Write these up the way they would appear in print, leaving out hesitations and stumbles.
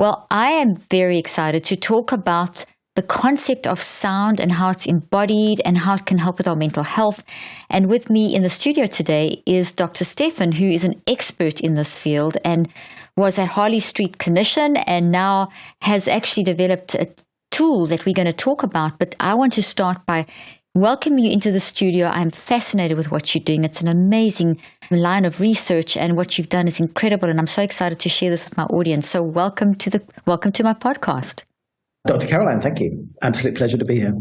Well, I am very excited to talk about the concept of sound and how it's embodied and how it can help with our mental health. And with me in the studio today is Dr. Stefan, who is an expert in this field and was a Harley Street clinician and now has actually developed a tool that we're going to talk about. But I want to start by welcoming you into the studio. I'm fascinated with what you're doing. It's an amazing line of research, and what you've done is incredible. And I'm so excited to share this with my audience. So welcome to my podcast. Dr. Caroline, thank you. Absolute pleasure to be here.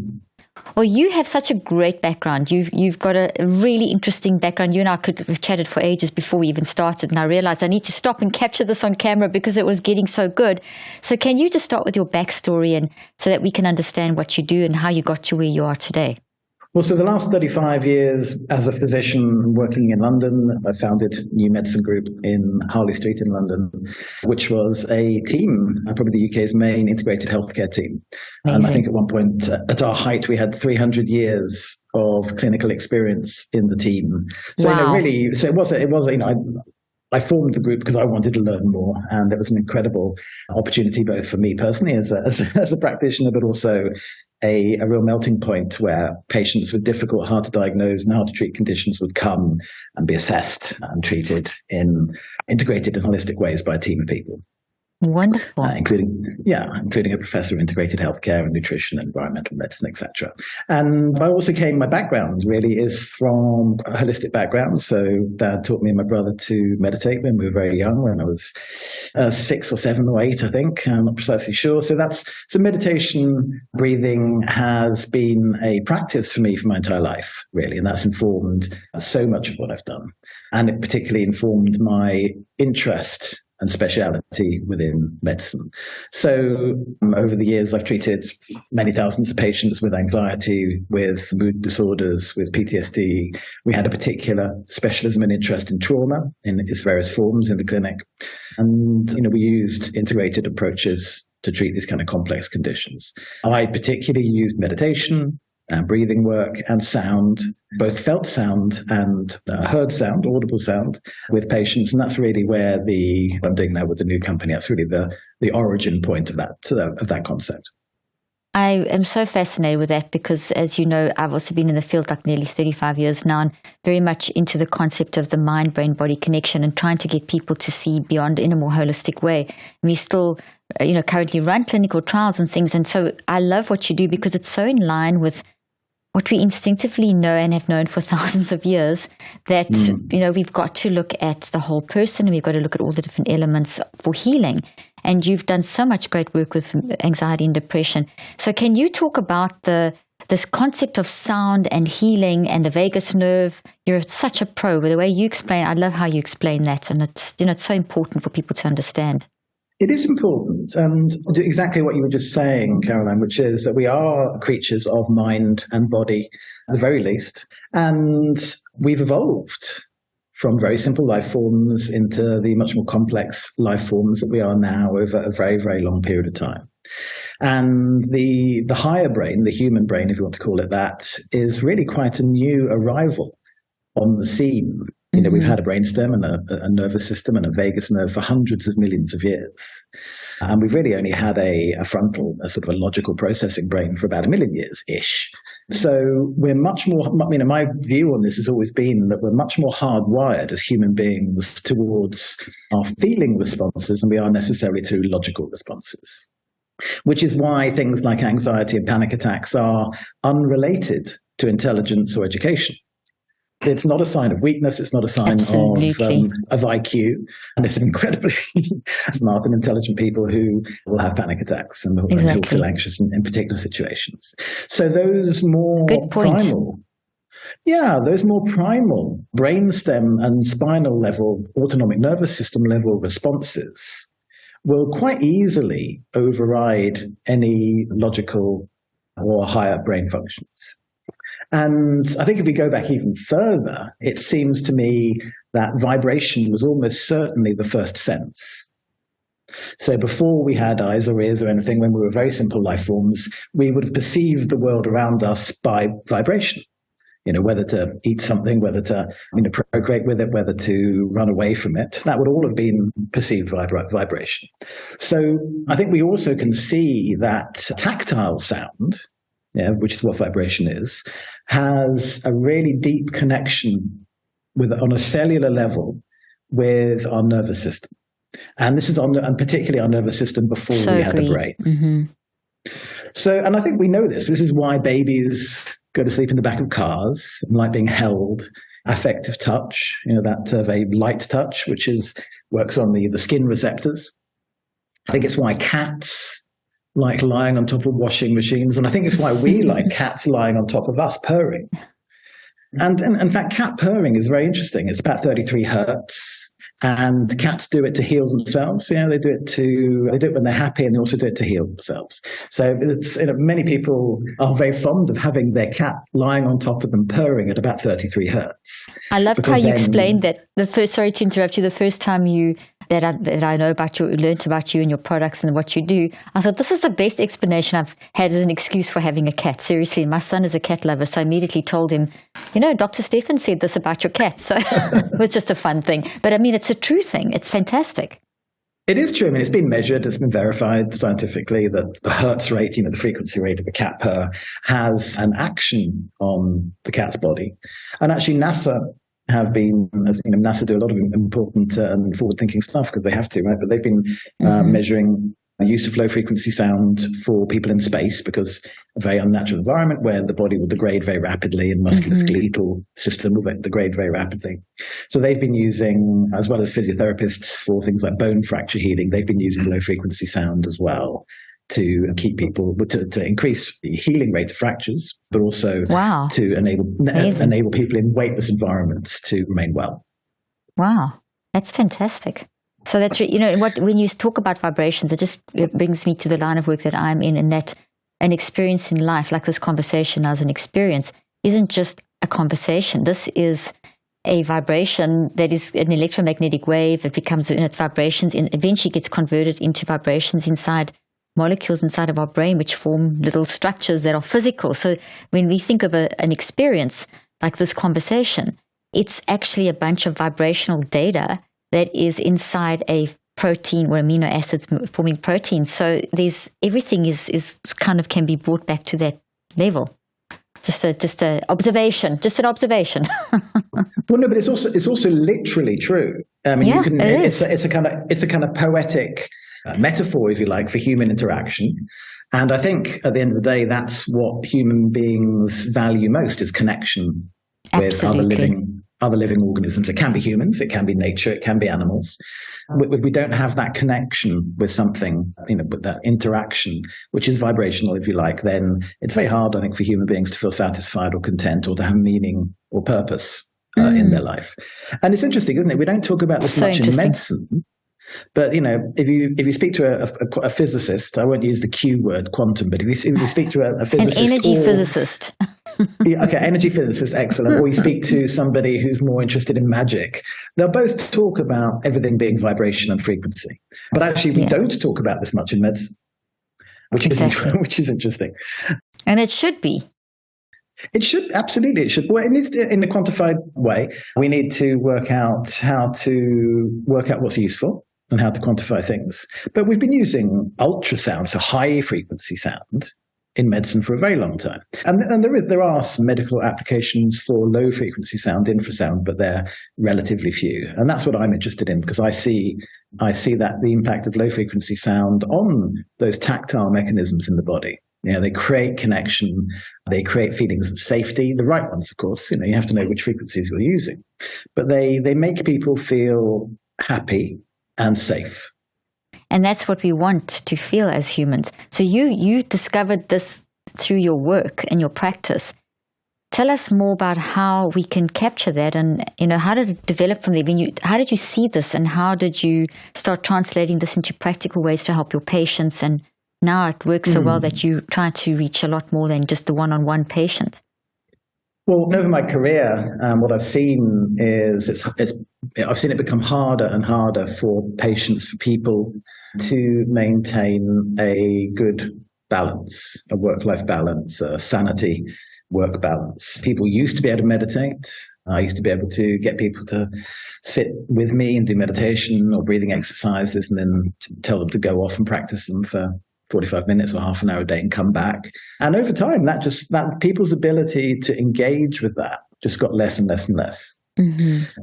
Well, you have such a great background. You've got a really interesting background. You and I could have chatted for ages before we even started, and I realized I need to stop and capture this on camera because it was getting so good. So can you just start with your backstory, and so that we can understand what you do and how you got to where you are today? Well, so the last 35 years as a physician working in London, I founded New Medicine Group in Harley Street in London, which was a team, probably the UK's main integrated healthcare team. And I think at one point, at our height, we had 300 years of clinical experience in the team. So, wow. It was, I formed the group because I wanted to learn more, and it was an incredible opportunity both for me personally as a practitioner, but also a real melting point where patients with difficult, hard to diagnose and hard to treat conditions would come and be assessed and treated in integrated and holistic ways by a team of people. Wonderful. Including a professor of integrated healthcare and nutrition and environmental medicine, etc. And my background really is from a holistic background. So Dad taught me and my brother to meditate when we were very young, when I was 6 or 7 or 8, I think. I'm not precisely sure. So meditation, breathing has been a practice for me for my entire life, really. And that's informed so much of what I've done. And it particularly informed my interest and speciality within medicine. So over the years, I've treated many thousands of patients with anxiety, with mood disorders, with PTSD. We had a particular specialism and interest in trauma in its various forms in the clinic. And, we used integrated approaches to treat these kind of complex conditions. I particularly used meditation and breathing work and sound, both felt sound and heard sound, audible sound with patients. And that's really where I'm doing now with the new company. That's really the origin point of that concept. I am so fascinated with that because, as you know, I've also been in the field like nearly 35 years now, and very much into the concept of the mind-brain-body connection and trying to get people to see beyond in a more holistic way. And we still, currently run clinical trials and things. And so I love what you do because it's so in line with what we instinctively know and have known for thousands of years, that, we've got to look at the whole person, and we've got to look at all the different elements for healing. And you've done so much great work with anxiety and depression. So can you talk about this concept of sound and healing and the vagus nerve? You're such a pro with the way you explain. I love how you explain that. And it's so important for people to understand. It is important, and exactly what you were just saying, Caroline, which is that we are creatures of mind and body, at the very least, and we've evolved from very simple life forms into the much more complex life forms that we are now over a very, very long period of time. And the higher brain, the human brain, if you want to call it that, is really quite a new arrival on the scene. We've had a brainstem and a nervous system and a vagus nerve for hundreds of millions of years. And we've really only had a frontal, a sort of a logical processing brain for about 1 million years-ish. So we're much more, my view on this has always been that we're much more hardwired as human beings towards our feeling responses than we are necessarily to logical responses. Which is why things like anxiety and panic attacks are unrelated to intelligence or education. It's not a sign of weakness. It's not a sign of IQ. And it's incredibly smart and intelligent people who will have panic attacks and who feel anxious in particular situations. So those more primal brainstem and spinal level, autonomic nervous system level responses will quite easily override any logical or higher brain functions. And I think if we go back even further, it seems to me that vibration was almost certainly the first sense. So before we had eyes or ears or anything, when we were very simple life forms, we would have perceived the world around us by vibration. whether to eat something, whether to procreate with it, whether to run away from it. That would all have been perceived vibration. So I think we also can see that tactile sound, which is what vibration is, has a really deep connection on a cellular level with our nervous system. And this is and particularly our nervous system before we had a brain. Mm-hmm. So, and I think we know this. This is why babies go to sleep in the back of cars, like being held, affective touch, that very light touch, which works on the skin receptors. I think it's why cats like lying on top of washing machines. And I think it's why we like cats lying on top of us, purring. And in fact, cat purring is very interesting. It's about 33 hertz. And cats do it to heal themselves. They do it when they're happy, and they also do it to heal themselves. So it's, many people are very fond of having their cat lying on top of them, purring at about 33 hertz. I loved how you explained that. Sorry to interrupt you. The first time that I know about you, learned about you and your products and what you do, I thought this is the best explanation I've had as an excuse for having a cat. Seriously, my son is a cat lover, so I immediately told him, Dr. Stefan said this about your cat. So it was just a fun thing. But I mean, it's a true thing. It's fantastic. It is true. I mean, it's been measured. It's been verified scientifically that the hertz rate, the frequency rate of a cat purr, has an action on the cat's body. And actually, NASA have been, NASA do a lot of important and forward-thinking stuff because they have to, right? But they've been measuring the use of low-frequency sound for people in space because a very unnatural environment where the body will degrade very rapidly and musculoskeletal system will degrade very rapidly. So they've been using, as well as physiotherapists for things like bone fracture healing, they've been using low-frequency sound as well to keep people, to increase the healing rate of fractures, but also to enable people in weightless environments to remain well. Wow, that's fantastic. So that's when you talk about vibrations, it brings me to the line of work that I'm in, and that an experience in life, like this conversation as an experience, isn't just a conversation. This is a vibration that is an electromagnetic wave. It becomes in its vibrations, and eventually gets converted into vibrations inside molecules inside of our brain, which form little structures that are physical. So when we think of an experience like this conversation, it's actually a bunch of vibrational data that is inside a protein or amino acids forming proteins. So everything is kind of can be brought back to that level. Just an observation. Well, no, but it's also literally true. I mean, it's a kind of poetic metaphor, if you like, for human interaction. And I think at the end of the day, that's what human beings value most, is connection with other living organisms. It can be humans, it can be nature, it can be animals. We don't have that connection with something, with that interaction, which is vibrational, if you like, then it's very hard, I think, for human beings to feel satisfied or content or to have meaning or purpose in their life. And it's interesting, isn't it? We don't talk about this much in medicine. But, if you speak to a physicist, I won't use the Q word, quantum, but if you speak to a physicist. An energy physicist. Energy physicist, excellent. Or you speak to somebody who's more interested in magic. They'll both talk about everything being vibration and frequency. But actually, we don't talk about this much in medicine, which is interesting. And it should be. It should, absolutely. It should. Well, it needs to, in a quantified way. We need to work out what's useful and how to quantify things. But we've been using ultrasound, so high frequency sound, in medicine for a very long time. And there are some medical applications for low frequency sound, infrasound, but they're relatively few. And that's what I'm interested in, because I see that the impact of low frequency sound on those tactile mechanisms in the body. They create connection, they create feelings of safety, the right ones, of course. You have to know which frequencies you're using. But they make people feel happy and safe. And that's what we want to feel as humans. So you discovered this through your work and your practice. Tell us more about how we can capture that, and how did it develop from there? How did you see this, and how did you start translating this into practical ways to help your patients? And now it works so well that you try to reach a lot more than just the one-on-one patient. Well, over my career, what I've seen is I've seen it become harder and harder for people to maintain a good balance, a work-life balance, sanity work balance. People used to be able to meditate. I used to be able to get people to sit with me and do meditation or breathing exercises, and then tell them to go off and practice them for 45 minutes or half an hour a day and come back. And over time, that people's ability to engage with that just got less and less and less.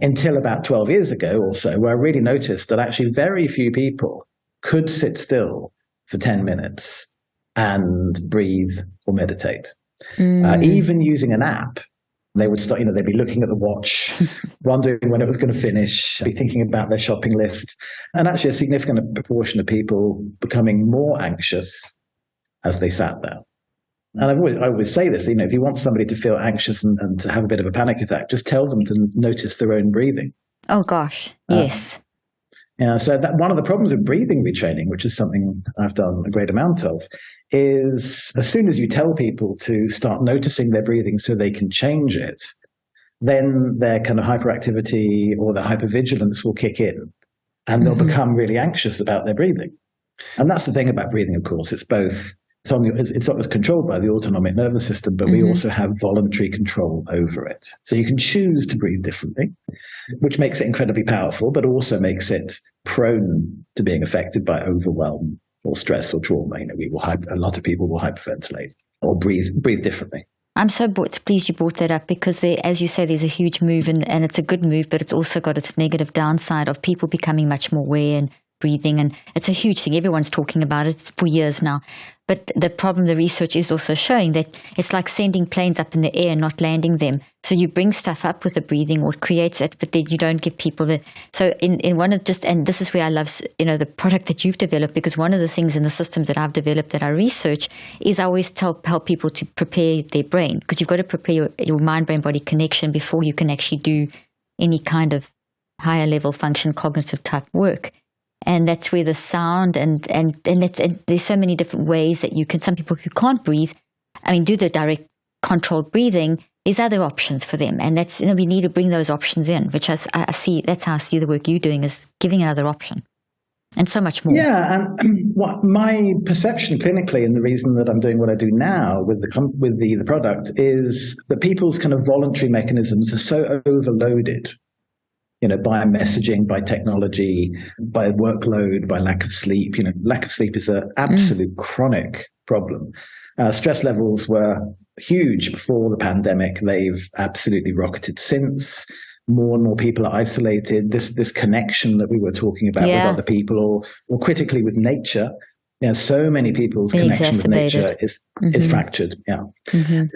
Until about 12 years ago or so, where I really noticed that actually very few people could sit still for 10 minutes and breathe or meditate. Even using an app, they would start, they'd be looking at the watch, wondering when it was going to finish, be thinking about their shopping list. And actually a significant proportion of people becoming more anxious as they sat there. And I always say this, if you want somebody to feel anxious and to have a bit of a panic attack, just tell them to notice their own breathing. Oh, gosh. Yes. So that one of the problems with breathing retraining, which is something I've done a great amount of, is as soon as you tell people to start noticing their breathing so they can change it, then their kind of hyperactivity or their hypervigilance will kick in, and they'll become really anxious about their breathing. And that's the thing about breathing, of course. It's not controlled by the autonomic nervous system, but we also have voluntary control over it. So you can choose to breathe differently, which makes it incredibly powerful, but also makes it prone to being affected by overwhelm or stress or trauma. A lot of people will hyperventilate or breathe differently. I'm so pleased you brought that up, because as you say, there's a huge move, and it's a good move, but it's also got its negative downside of people becoming much more aware and breathing, and it's a huge thing. Everyone's talking about it for years now. But the problem, the research is also showing that it's like sending planes up in the air and not landing them. So you bring stuff up with the breathing, or it creates it, but then you don't give people the. So in one of and this is where I love the product that you've developed, because one of the things in the systems that I've developed that I research is I always help people to prepare their brain, because you've got to prepare your mind-brain-body connection before you can actually do any kind of higher level function cognitive type work. And that's where the sound and there's so many different ways that you can. Some people who can't breathe, do the direct controlled breathing. There's other options for them, and that's we need to bring those options in. Which I see. That's how I see the work you're doing, is giving another option, and so much more. Yeah, and what my perception clinically, and the reason that I'm doing what I do now with the product, is that people's kind of voluntary mechanisms are so overloaded. By messaging, by technology, by workload, by lack of sleep. Lack of sleep is an absolute chronic problem. Stress levels were huge before the pandemic. They've absolutely rocketed since. More and more people are isolated. This connection that we were talking about with other people, or critically with nature. So many people's connection with nature is fractured.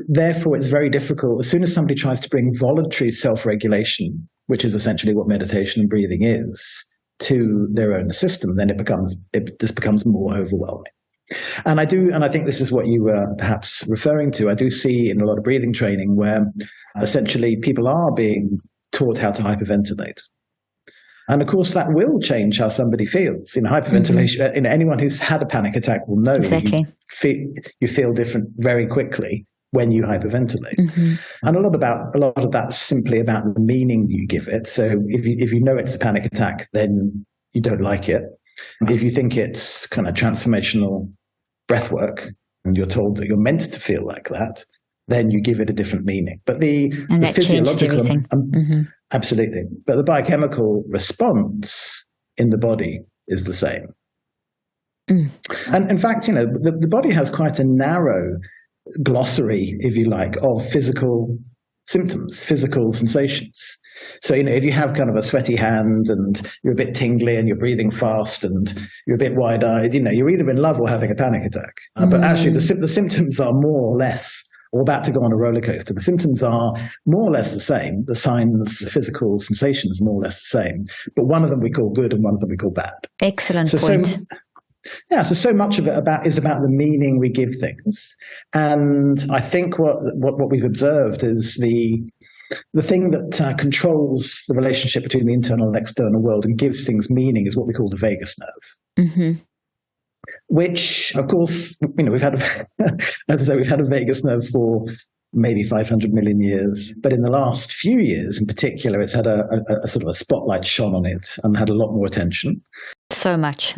Therefore, it's very difficult. As soon as somebody tries to bring voluntary self-regulation, which is essentially what meditation and breathing is, to their own system, then it just becomes more overwhelming. And I think this is what you were perhaps referring to. I do see in a lot of breathing training where essentially people are being taught how to hyperventilate. And of course, that will change how somebody feels. Hyperventilation, anyone who's had a panic attack will know exactly. You feel different very quickly when you hyperventilate. And a lot of that's simply about the meaning you give it. So if you know it's a panic attack, then you don't like it. If you think it's kind of transformational breath work, and you're told that you're meant to feel like that, then you give it a different meaning. But the physiological, absolutely. But the biochemical response in the body is the same. And in fact, the body has quite a narrow glossary, if you like, of physical symptoms, physical sensations. So, if you have kind of a sweaty hand and you're a bit tingly and you're breathing fast and you're a bit wide-eyed, you're either in love or having a panic attack. But actually the symptoms are more or less, or about to go on a roller coaster. The symptoms are more or less the same. The signs, the physical sensations are more or less the same. But one of them we call good and one of them we call bad. Excellent point. So much of it is about the meaning we give things. And I think what we've observed is the thing that controls the relationship between the internal and external world and gives things meaning is what we call the vagus nerve. Which, of course, we've had a vagus nerve for maybe 500 million years. But in the last few years in particular, it's had a sort of a spotlight shone on it and had a lot more attention. So much.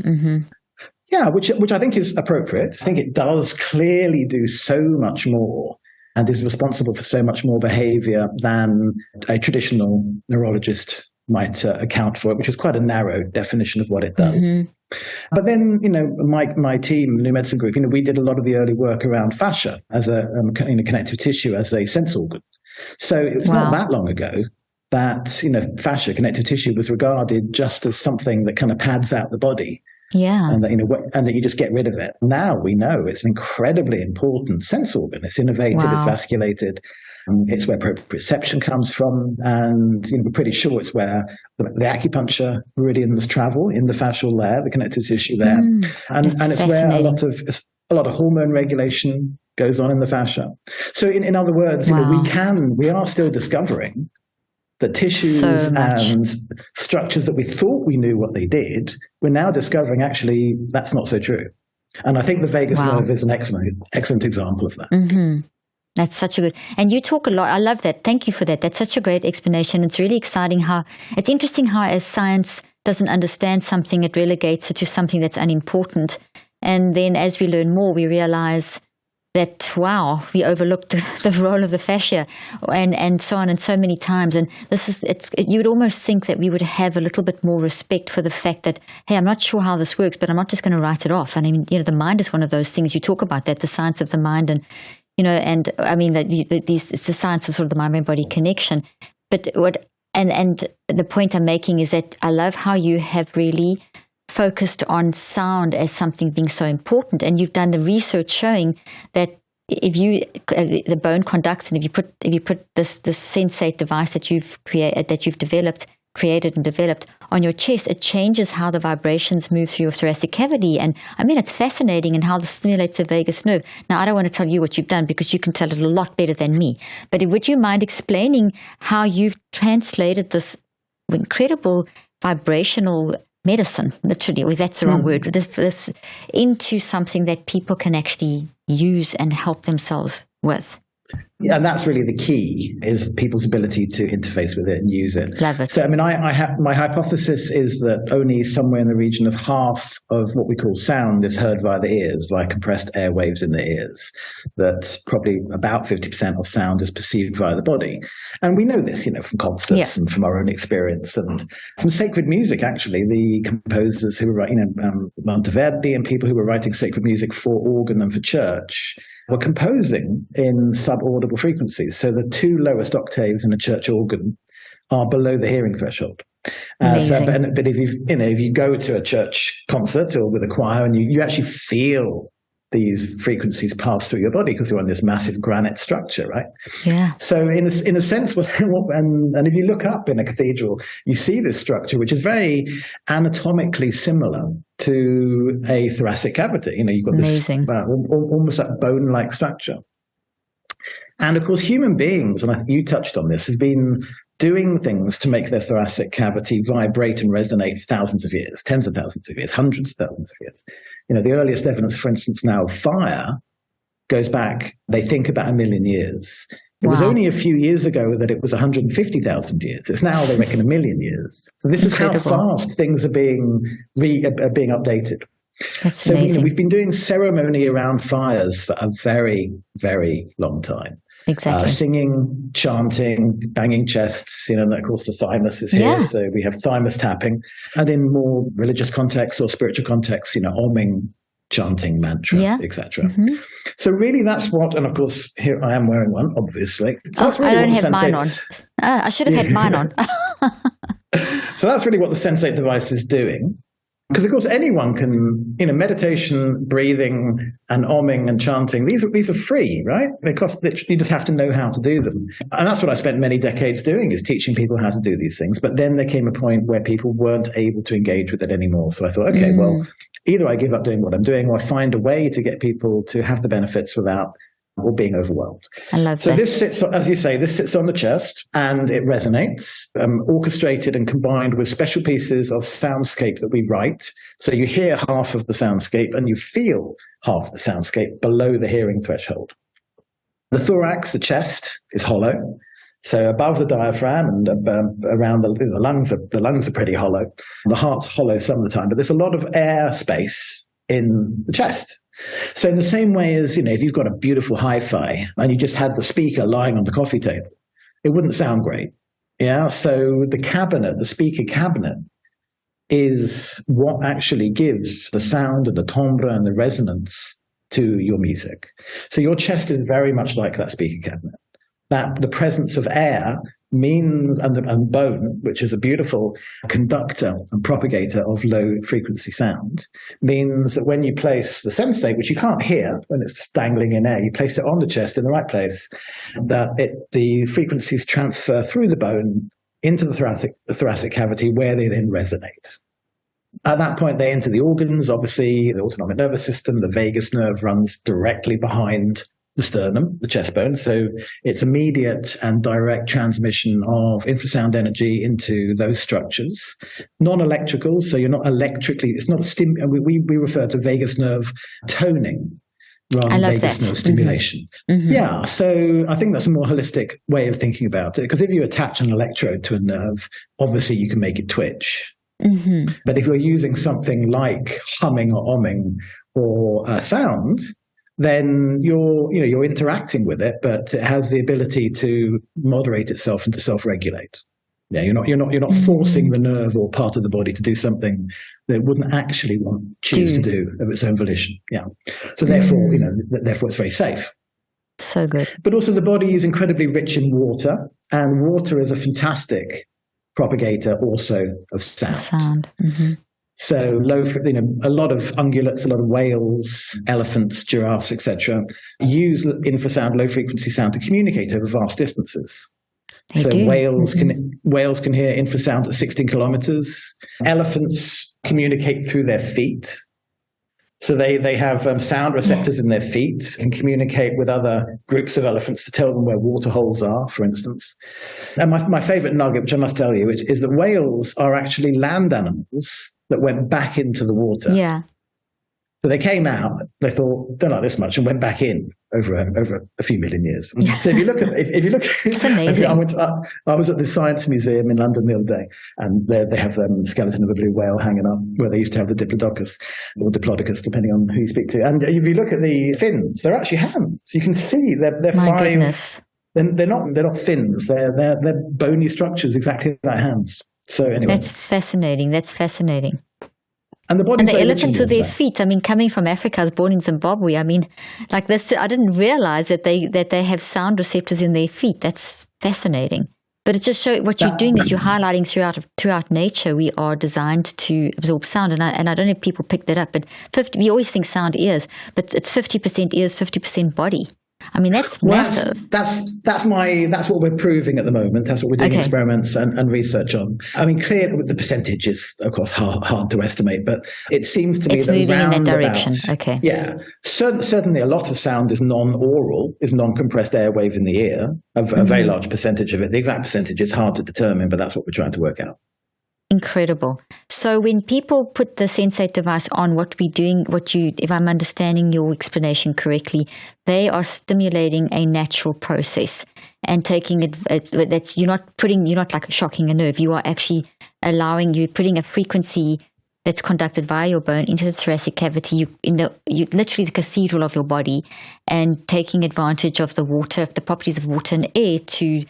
Yeah, which I think is appropriate. I think it does clearly do so much more and is responsible for so much more behavior than a traditional neurologist might account for it, which is quite a narrow definition of what it does. Mm-hmm. But then, my team, New Medicine Group, we did a lot of the early work around fascia as a connective tissue as a sense organ. So it's not that long ago that, fascia, connective tissue, was regarded just as something that kind of pads out the body. Yeah. And that you just get rid of it. Now we know it's an incredibly important sense organ. It's innervated, it's vasculated. It's where proprioception comes from. And we're pretty sure it's where the acupuncture meridians travel in the fascial layer, the connective tissue there. And it's where a lot of hormone regulation goes on in the fascia. So in other words, we are still discovering that tissues and structures that we thought we knew what they did, we're now discovering actually that's not so true. And I think the vagus nerve is an excellent example of that. Mm-hmm. That's such a good, and you talk a lot. I love that. Thank you for that. That's such a great explanation. It's really exciting it's interesting how as science doesn't understand something, it relegates it to something that's unimportant. And then as we learn more, we realize that, we overlooked the role of the fascia and so on and so many times. And you would almost think that we would have a little bit more respect for the fact that, hey, I'm not sure how this works, but I'm not just going to write it off. And I mean, the mind is one of those things. You talk about that, the science of the mind it's the science of sort of the mind-brain-body connection. But the point I'm making is that I love how you have really focused on sound as something being so important, and you've done the research showing that if the bone conducts, and if you put this Sensate device that you've created and developed on your chest, it changes how the vibrations move through your thoracic cavity. And I mean, it's fascinating, and how this stimulates the vagus nerve. Now, I don't want to tell you what you've done because you can tell it a lot better than me. But would you mind explaining how you've translated this incredible vibrational medicine, literally, or that's the wrong word, this into something that people can actually use and help themselves with? Yeah, and that's really the key, is people's ability to interface with it and use it. Love it. So, I mean, my hypothesis is that only somewhere in the region of half of what we call sound is heard via the ears, via compressed air waves in the ears. That probably about 50% of sound is perceived via the body. And we know this, from concerts and from our own experience and from sacred music, actually. The composers who were writing, Monteverdi and people who were writing sacred music for organ and for church were composing in subaudible frequencies. So the two lowest octaves in a church organ are below the hearing threshold. But if you go to a church concert or with a choir and you actually feel these frequencies pass through your body because you're on this massive granite structure, right? Yeah. So in a sense, and if you look up in a cathedral, you see this structure, which is very anatomically similar to a thoracic cavity. You've got this almost like bone-like structure. And of course, human beings, and I think you touched on this, have been doing things to make their thoracic cavity vibrate and resonate for thousands of years, tens of thousands of years, hundreds of thousands of years. The earliest evidence, for instance, now of fire goes back, they think, about 1 million years. It was only a few years ago that it was 150,000 years. It's now, they reckon, 1 million years. So this is how fast things are being updated. That's amazing. We've been doing ceremony around fires for a very, very long time. Exactly. Singing, chanting, banging chests, and of course the thymus is here. Yeah. So we have thymus tapping. And in more religious contexts or spiritual contexts, oming, chanting, mantra, etc. Mm-hmm. So really that's what, and of course here I am wearing one, obviously. So that's really I don't have mine on. I should have had mine on. So that's really what the Sensate device is doing. Because, of course, anyone can, meditation, breathing, and oming and chanting, these are free, right? They cost, you just have to know how to do them. And that's what I spent many decades doing, is teaching people how to do these things. But then there came a point where people weren't able to engage with it anymore. So I thought, okay, well, either I give up doing what I'm doing, or I find a way to get people to have the benefits without or being overwhelmed. I love that. So this sits, as you say, this sits on the chest and it resonates, orchestrated and combined with special pieces of soundscape that we write. So you hear half of the soundscape and you feel half the soundscape below the hearing threshold. The thorax, the chest, is hollow. So above the diaphragm and around the lungs are pretty hollow. The heart's hollow some of the time, but there's a lot of air space in the chest. So in the same way as, if you've got a beautiful hi-fi and you just had the speaker lying on the coffee table, it wouldn't sound great. Yeah. So the speaker cabinet is what actually gives the sound and the timbre and the resonance to your music. So your chest is very much like that speaker cabinet. That the presence of air means, and bone, which is a beautiful conductor and propagator of low frequency sound, means that when you place the Sensate, which you can't hear when it's dangling in air, you place it on the chest in the right place, that the frequencies transfer through the bone into the thoracic cavity, where they then resonate. At that point, they enter the organs, obviously, the autonomic nervous system. The vagus nerve runs directly behind the sternum, the chest bone. So it's immediate and direct transmission of infrasound energy into those structures. Non-electrical, so you're not electrically, it's not we refer to vagus nerve toning rather than vagus nerve stimulation. Mm-hmm. Yeah, so I think that's a more holistic way of thinking about it, because if you attach an electrode to a nerve, obviously you can make it twitch. Mm-hmm. But if you're using something like humming or omming or sound, then you're interacting with it, but it has the ability to moderate itself and to self-regulate. Yeah, you're not forcing the nerve or part of the body to do something that it wouldn't actually choose to do of its own volition. Yeah, so therefore it's very safe. So good. But also the body is incredibly rich in water, and water is a fantastic propagator also of sound. Mm-hmm. So a lot of ungulates, a lot of whales, elephants, giraffes, etc., use infrasound, low frequency sound to communicate over vast distances. Whales can hear infrasound at 16 kilometers. Elephants communicate through their feet. So they have sound receptors in their feet and communicate with other groups of elephants to tell them where water holes are, for instance. And my favorite nugget, which I must tell you, is that whales are actually land animals that went back into the water. Yeah. So they came out, they thought, don't like this much, and went back in over a few million years. Yeah. So if you look at, it's amazing. I was at the Science Museum in London the other day, and they have the skeleton of a blue whale hanging up where they used to have the diplodocus or diplodocus, depending on who you speak to. And if you look at the fins, they're actually hands. You can see they're My five. Goodness. They're not fins. They're bony structures, exactly like hands. So anyway, that's fascinating. And the elephants with their feet. I mean, coming from Africa, I was born in Zimbabwe. I mean, like this, I didn't realize that they have sound receptors in their feet. That's fascinating. But it just shows what you're doing is you're highlighting throughout nature. We are designed to absorb sound, and I don't know if people pick that up. But we always think sound ears, but it's 50% ears, 50% body. I mean, that's massive. That's what we're proving at the moment. That's what we're doing experiments and research on. I mean, clearly the percentage is, of course, hard to estimate, but it seems to me it's that moving in that direction. Okay. Yeah. Certainly a lot of sound is non-aural, is non-compressed airwave in the ear, a very large percentage of it. The exact percentage is hard to determine, but that's what we're trying to work out. Incredible. So when people put the Sensate device on, what we're doing, if I'm understanding your explanation correctly, they are stimulating a natural process and taking it. You're not like shocking a nerve. You are actually you're putting a frequency that's conducted via your bone into the thoracic cavity. You literally the cathedral of your body, and taking advantage of the water, the properties of water and air to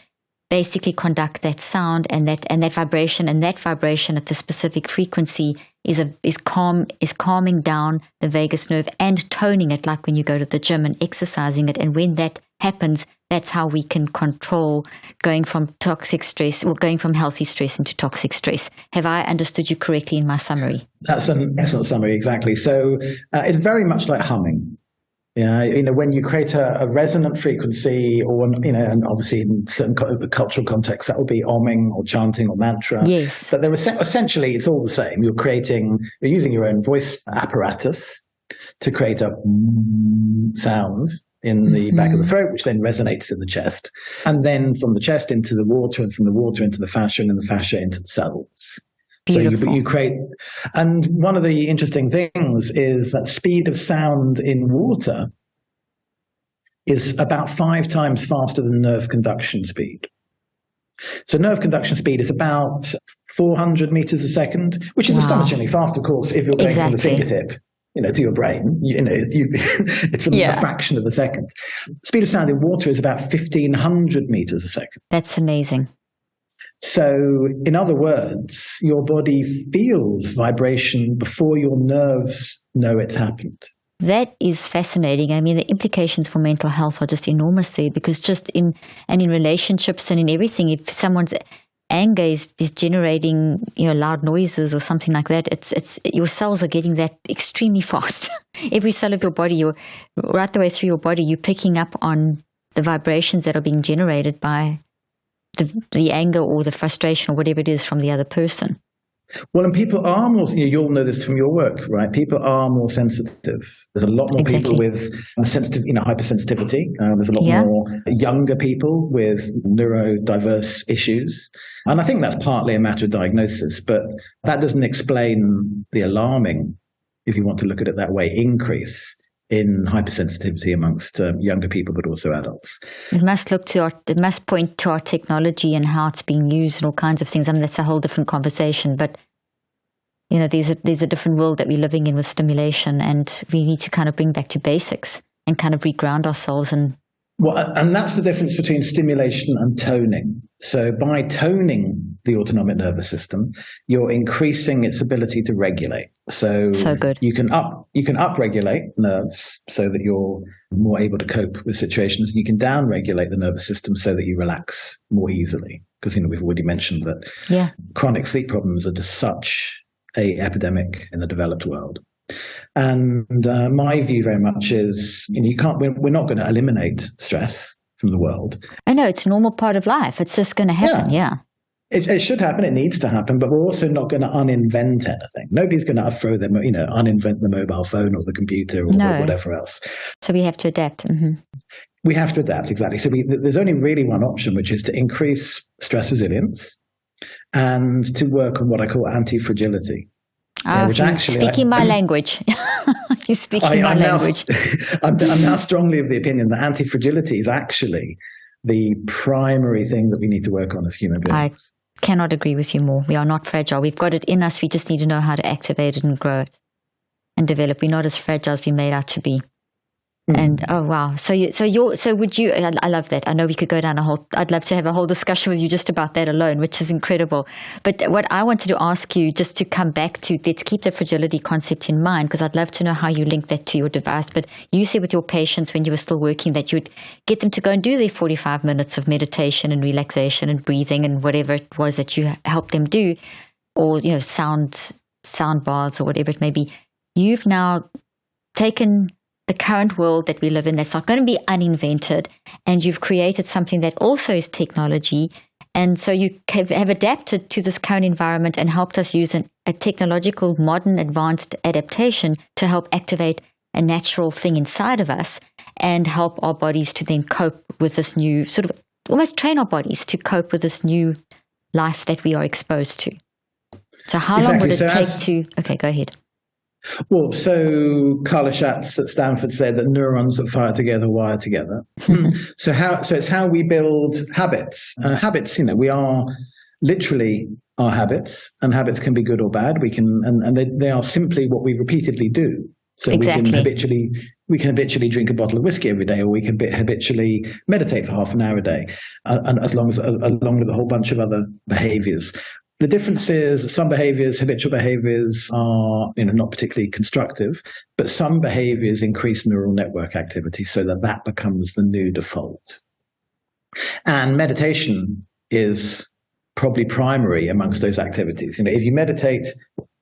basically conduct that sound and that vibration, and that vibration at the specific frequency is calming down the vagus nerve and toning it, like when you go to the gym and exercising it. And when that happens, that's how we can control going from toxic stress, or going from healthy stress into toxic stress. Have I understood you correctly in my summary? That's an excellent summary, exactly. So it's very much like humming. Yeah, when you create a resonant frequency, or and obviously in certain cultural contexts that will be omming or chanting or mantra. Yes. But they're essentially it's all the same. You're using your own voice apparatus to create a sound in the back of the throat, which then resonates in the chest, and then from the chest into the water, and from the water into the fascia, and then the fascia into the cells. Beautiful. So you create, and one of the interesting things is that speed of sound in water is about 5 times faster than nerve conduction speed. So nerve conduction speed is about 400 meters a second, which is astonishingly fast, of course, if you're going from the fingertip to your brain. It's a fraction of a second. The speed of sound in water is about 1,500 meters a second. That's amazing. So, in other words, your body feels vibration before your nerves know it's happened. That is fascinating. I mean, the implications for mental health are just enormous there, because just in relationships and in everything, if someone's anger is generating, loud noises or something like that, it's your cells are getting that extremely fast. Every cell of your body, right the way through your body, you're picking up on the vibrations that are being generated by the anger or the frustration or whatever it is from the other person. Well, and people are more, you'll know this from your work, right? People are more sensitive. There's a lot more people with sensitive, hypersensitivity. There's a lot more younger people with neurodiverse issues. And I think that's partly a matter of diagnosis, but that doesn't explain the alarming, if you want to look at it that way, increase in hypersensitivity amongst younger people, but also adults. It must point to our technology and how it's being used and all kinds of things. I mean, that's a whole different conversation, but there's a different world that we're living in with stimulation, and we need to kind of bring back to basics and kind of reground ourselves. And that's the difference between stimulation and toning. So by toning the autonomic nervous system, you're increasing its ability to regulate. So good. You can upregulate nerves so that you're more able to cope with situations. You can downregulate the nervous system so that you relax more easily. Because we've already mentioned that chronic sleep problems are just such an epidemic in the developed world. And my view very much is, we're not going to eliminate stress from the world. I know, it's a normal part of life. It's just going to happen, It should happen. It needs to happen. But we're also not going to uninvent anything. Nobody's going to uninvent the mobile phone or the computer or whatever else. So we have to adapt. Mm-hmm. We have to adapt, exactly. So there's only really one option, which is to increase stress resilience and to work on what I call anti-fragility. Which actually, speaking my language. You're speaking my language. I'm now strongly of the opinion that anti-fragility is actually the primary thing that we need to work on as human beings. I cannot agree with you more. We are not fragile. We've got it in us. We just need to know how to activate it and grow it and develop. We're not as fragile as we made out to be. And oh wow, so would you? I love that. I know we could go down I'd love to have a whole discussion with you just about that alone, which is incredible. But what I wanted to ask you, just to come back to, let's keep the fragility concept in mind, because I'd love to know how you link that to your device. But you said with your patients when you were still working that you'd get them to go and do their 45 minutes of meditation and relaxation and breathing and whatever it was that you helped them do, or sound baths or whatever it may be. You've now taken the current world that we live in that's not going to be uninvented, and you've created something that also is technology, and so you have adapted to this current environment and helped us use a technological, modern, advanced adaptation to help activate a natural thing inside of us and help our bodies to then cope with this new, sort of almost train our bodies to cope with this new life that we are exposed to. So how long would it take to... Okay, go ahead. Well, so Carla Schatz at Stanford said that neurons that fire together wire together. So it's how we build habits. Habits, we are literally our habits, and habits can be good or bad. We can, and they are simply what we repeatedly do. So exactly. we can habitually drink a bottle of whiskey every day, or we can habitually meditate for half an hour a day, and along with a whole bunch of other behaviors. The difference is some behaviors, habitual behaviors, are not particularly constructive, but some behaviors increase neural network activity so that becomes the new default. And meditation is probably primary amongst those activities. If you meditate,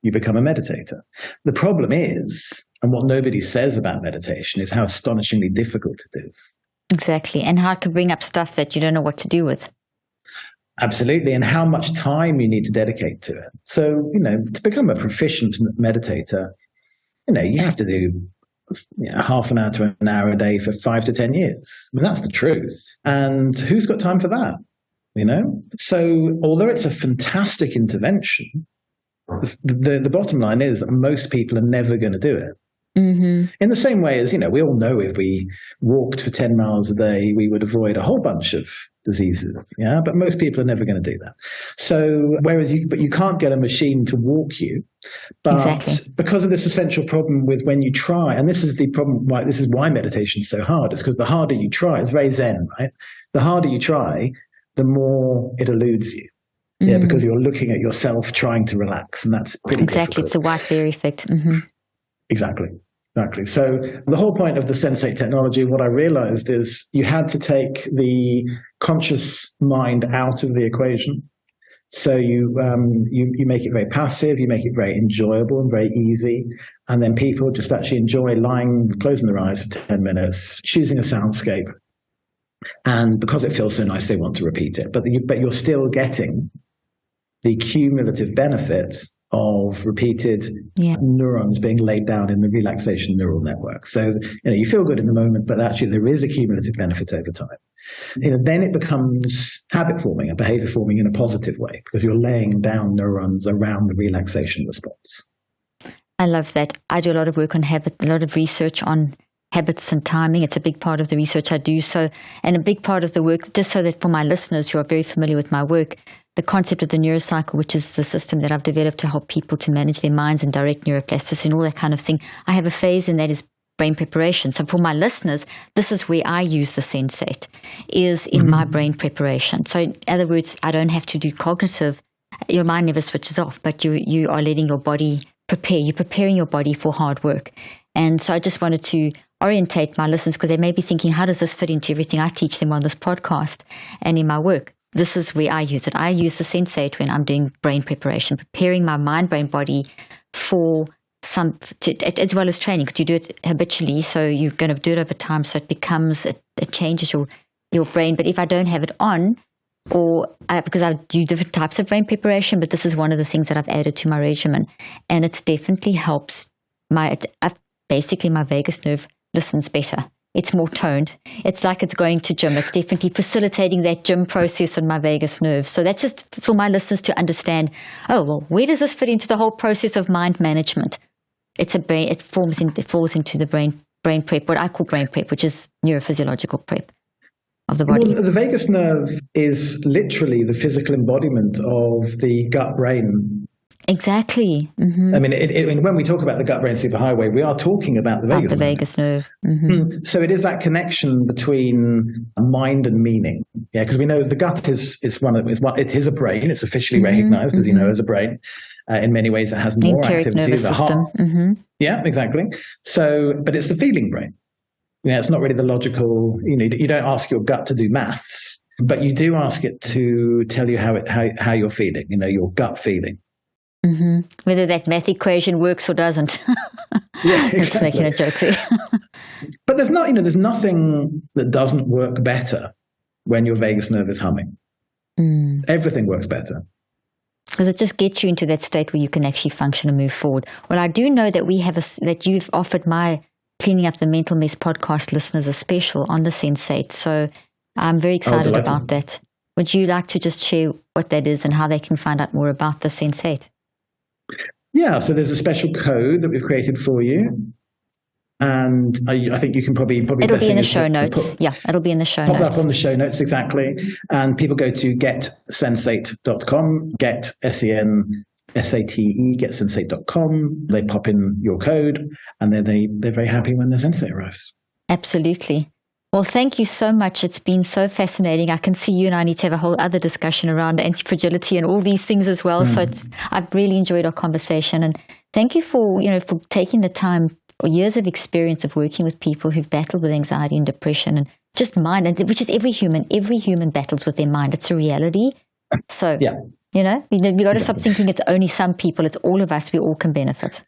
you become a meditator. The problem is, and what nobody says about meditation, is how astonishingly difficult it is. Exactly, and how it can bring up stuff that you don't know what to do with. Absolutely, and how much time you need to dedicate to it. So, to become a proficient meditator, you have to do half an hour to an hour a day for 5 to 10 years. I mean, that's the truth. And who's got time for that? So, although it's a fantastic intervention, the bottom line is that most people are never going to do it. Mm-hmm. In the same way as, we all know if we walked for 10 miles a day, we would avoid a whole bunch of diseases. Yeah. But most people are never going to do that. So, but you can't get a machine to walk you But Exactly. because of this essential problem with when you try, and this is the problem, this is why meditation is so hard, it's because the harder you try, it's very Zen, right? The harder you try, the more it eludes you. Yeah, because you're looking at yourself trying to relax, and that's pretty Exactly. difficult. It's the white bear effect. Mm-hmm. Exactly. So the whole point of the Sensate technology, what I realized is you had to take the conscious mind out of the equation. So you make it very passive, you make it very enjoyable and very easy, and then people just actually enjoy closing their eyes for 10 minutes, choosing a soundscape, and because it feels so nice, they want to repeat it. But you're still getting the cumulative benefit of repeated neurons being laid down in the relaxation neural network. So you feel good in the moment, but actually there is a cumulative benefit over time. Then it becomes habit forming and behavior forming in a positive way because you're laying down neurons around the relaxation response. I love that. I do a lot of work on habit, a lot of research on habits and timing. It's a big part of the research I do. And a big part of the work, just so that for my listeners who are very familiar with my work, the concept of the neurocycle, which is the system that I've developed to help people to manage their minds and direct neuroplasticity and all that kind of thing. I have a phase in that is brain preparation. So for my listeners, this is where I use the Sensate, is in my brain preparation. So in other words, I don't have to do cognitive. Your mind never switches off, but you are letting your body prepare. You're preparing your body for hard work. And so I just wanted to orientate my listeners because they may be thinking, how does this fit into everything I teach them on this podcast and in my work? This is where I use it. I use the Sensate when I'm doing brain preparation, preparing my mind, brain, body for as well as training, because you do it habitually, so you're going to do it over time, so it changes your brain. But if I don't have it on, because I do different types of brain preparation, but this is one of the things that I've added to my regimen, and it definitely helps basically my vagus nerve listens better. It's more toned. It's like it's going to gym. It's definitely facilitating that gym process in my vagus nerve. So that's just for my listeners to understand, where does this fit into the whole process of mind management? It's a brain, it falls into the brain prep, what I call brain prep, which is neurophysiological prep of the body. Well, the vagus nerve is literally the physical embodiment of the gut-brain. Exactly. Mm-hmm. I mean, when we talk about the gut-brain superhighway, we are talking about the vagus nerve. Mm-hmm. So it is that connection between mind and meaning. Yeah, because we know the gut is it is a brain. It's officially recognized, as you know, as a brain. In many ways, it has more activity. Nervous system. Mm-hmm. Yeah, exactly. So, but it's the feeling brain. It's not really the logical. You don't ask your gut to do maths, but you do ask it to tell you how you're feeling. Your gut feeling. Mm-hmm. Whether that math equation works or doesn't. Yeah, exactly. It's making a joke there. But there's nothing that doesn't work better when your vagus nerve is humming. Everything works better. Because it just gets you into that state where you can actually function and move forward. Well, I do know that that you've offered my Cleaning Up the Mental Mess podcast listeners a special on the Sensate. So I'm very excited about that. Would you like to just share what that is and how they can find out more about the Sensate? Yeah, so there's a special code that we've created for you. And I think you can probably it'll be in the show notes. It'll be in the show notes. Pop it up on the show notes, exactly. And people go to getsensate.com, get SENSATE, getsensate.com. They pop in your code, and then they're very happy when the Sensate arrives. Absolutely. Well, thank you so much. It's been so fascinating. I can see you and I need to have a whole other discussion around anti-fragility and all these things as well. So I've really enjoyed our conversation, and thank you for taking the time. Years of experience of working with people who've battled with anxiety and depression and just mind, which is every human battles with their mind. It's a reality. So, you got to stop thinking it's only some people. It's all of us. We all can benefit.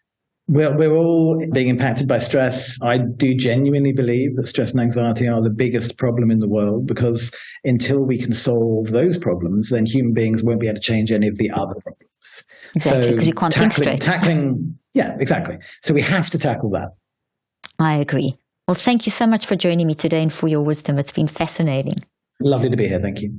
We're all being impacted by stress. I do genuinely believe that stress and anxiety are the biggest problem in the world, because until we can solve those problems, then human beings won't be able to change any of the other problems. Exactly, because you can't think straight. Yeah, exactly. So we have to tackle that. I agree. Well, thank you so much for joining me today and for your wisdom. It's been fascinating. Lovely to be here. Thank you.